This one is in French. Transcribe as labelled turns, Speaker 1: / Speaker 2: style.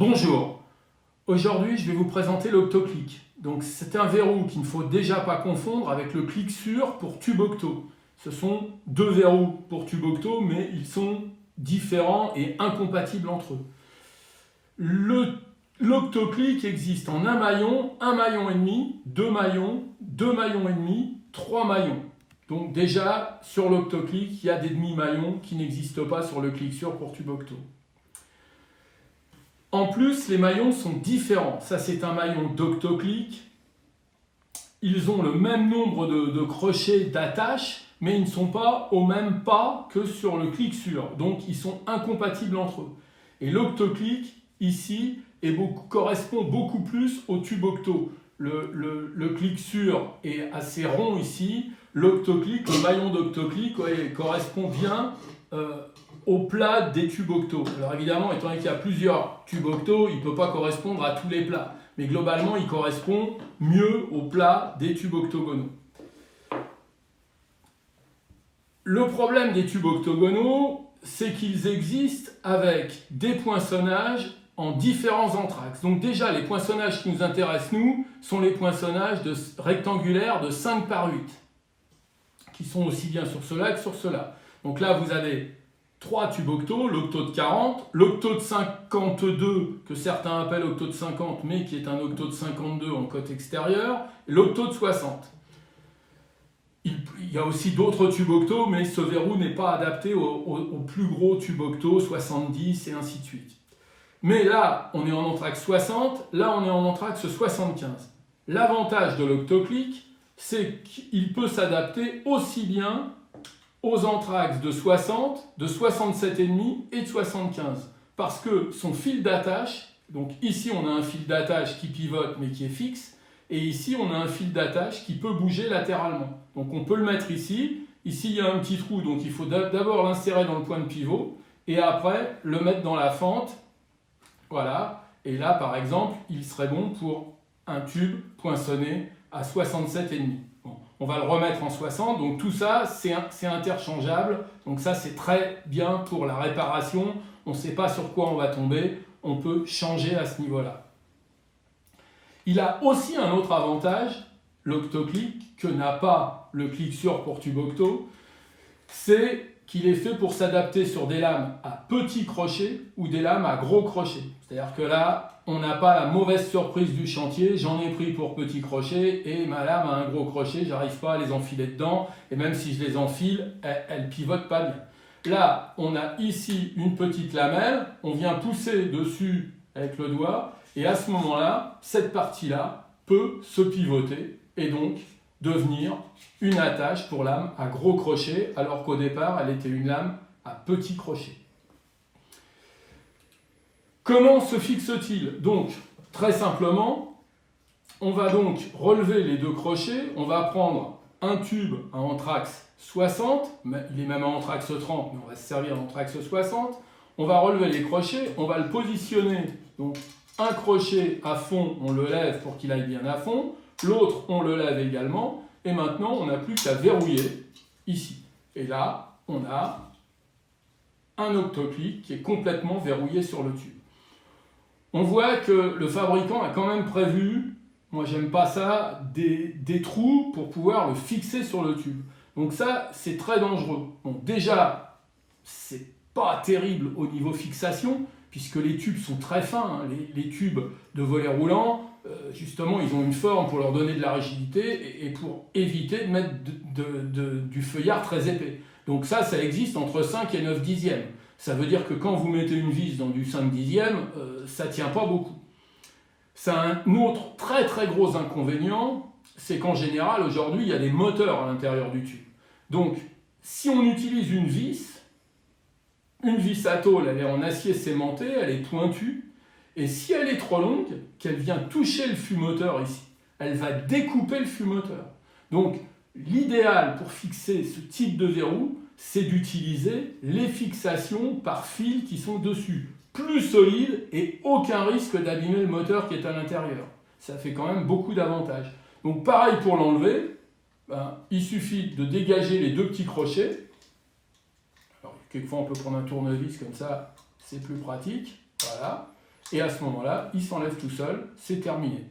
Speaker 1: Bonjour, aujourd'hui je vais vous présenter l'Octoclick. Donc c'est un verrou qu'il ne faut déjà pas confondre avec le clic sûr pour tube octo. Ce sont deux verrous pour tube octo, mais ils sont différents et incompatibles entre eux. L'Octoclick existe en un maillon et demi, deux maillons et demi, trois maillons. Donc déjà sur l'Octoclick, il y a des demi-maillons qui n'existent pas sur le clic sûr pour tube octo. En plus, les maillons sont différents. Ça, c'est un maillon d'Octoclick. Ils ont le même nombre de crochets d'attache, mais ils ne sont pas au même pas que sur le clic sûr. Donc, ils sont incompatibles entre eux. Et l'Octoclick, ici, correspond beaucoup plus au tube octo. Le clic sûr est assez rond ici. L'Octoclick, le maillon d'Octoclick, correspond bien au plat des tubes octo. Alors évidemment, étant donné qu'il y a plusieurs tubes octo, il ne peut pas correspondre à tous les plats. Mais globalement, il correspond mieux au plat des tubes octogonaux. Le problème des tubes octogonaux, c'est qu'ils existent avec des poinçonnages en différents anthrax. Donc déjà, les poinçonnages qui nous intéressent, nous, sont les poinçonnages rectangulaires de 5 par 8, qui sont aussi bien sur cela que sur cela. Donc là, vous avez 3 tubes octo, l'octo de 40, l'octo de 52, que certains appellent octo de 50, mais qui est un octo de 52 en côte extérieure, et l'octo de 60. Il y a aussi d'autres tubes octo, mais ce verrou n'est pas adapté aux plus gros tubes octo, 70 et ainsi de suite. Mais là, on est en anthrax 60, là on est en anthrax 75. L'avantage de l'Octoclick, c'est qu'il peut s'adapter aussi bien aux anthrax de 60, de 67,5 et de 75. Parce que son fil d'attache, donc ici on a un fil d'attache qui pivote mais qui est fixe, et ici on a un fil d'attache qui peut bouger latéralement. Donc on peut le mettre ici, ici il y a un petit trou, donc il faut d'abord l'insérer dans le point de pivot, et après le mettre dans la fente, voilà, et là par exemple il serait bon pour un tube poinçonné à 67,5. On va le remettre en 60, donc tout ça c'est interchangeable, donc ça c'est très bien pour la réparation, on ne sait pas sur quoi on va tomber, on peut changer à ce niveau-là. Il a aussi un autre avantage, l'Octoclick, que n'a pas le clic sûr pour tube octo, c'est qu'il est fait pour s'adapter sur des lames à petits crochets ou des lames à gros crochets. C'est-à-dire que là, on n'a pas la mauvaise surprise du chantier, j'en ai pris pour petits crochets et ma lame a un gros crochet, j'arrive pas à les enfiler dedans et même si je les enfile, elles pivotent pas bien. Là, on a ici une petite lamelle, on vient pousser dessus avec le doigt et à ce moment-là, cette partie-là peut se pivoter et donc devenir une attache pour lame à gros crochet alors qu'au départ, elle était une lame à petit crochet. Comment se fixe-t-il? Donc, très simplement, on va donc relever les deux crochets, on va prendre un tube à anthrax 60, il est même à anthrax 30, mais on va se servir d'anthrax 60, on va relever les crochets, on va le positionner, donc un crochet à fond, on le lève pour qu'il aille bien à fond, l'autre on le lève également, et maintenant on n'a plus qu'à verrouiller ici. Et là, on a un Octoclick qui est complètement verrouillé sur le tube. On voit que le fabricant a quand même prévu, moi j'aime pas ça, des trous pour pouvoir le fixer sur le tube. Donc ça, c'est très dangereux. Bon, déjà, c'est pas terrible au niveau fixation, puisque les tubes sont très fins. Hein. Les tubes de volet roulant, justement, ils ont une forme pour leur donner de la rigidité et pour éviter de mettre du feuillard très épais. Donc ça existe entre 5 et 9 dixièmes. Ça veut dire que quand vous mettez une vis dans du 5 dixièmes, ça ne tient pas beaucoup. C'est un autre très très gros inconvénient, c'est qu'en général, aujourd'hui, il y a des moteurs à l'intérieur du tube. Donc, si on utilise une vis à tôle, elle est en acier sémenté, elle est pointue, et si elle est trop longue, qu'elle vient toucher le fût moteur ici, elle va découper le fût moteur. Donc, l'idéal pour fixer ce type de verrou, c'est d'utiliser les fixations par fil qui sont dessus, plus solides et aucun risque d'abîmer le moteur qui est à l'intérieur. Ça fait quand même beaucoup d'avantages. Donc pareil pour l'enlever, il suffit de dégager les deux petits crochets. Alors, quelquefois on peut prendre un tournevis comme ça, c'est plus pratique. Voilà. et à ce moment-là, il s'enlève tout seul, c'est terminé.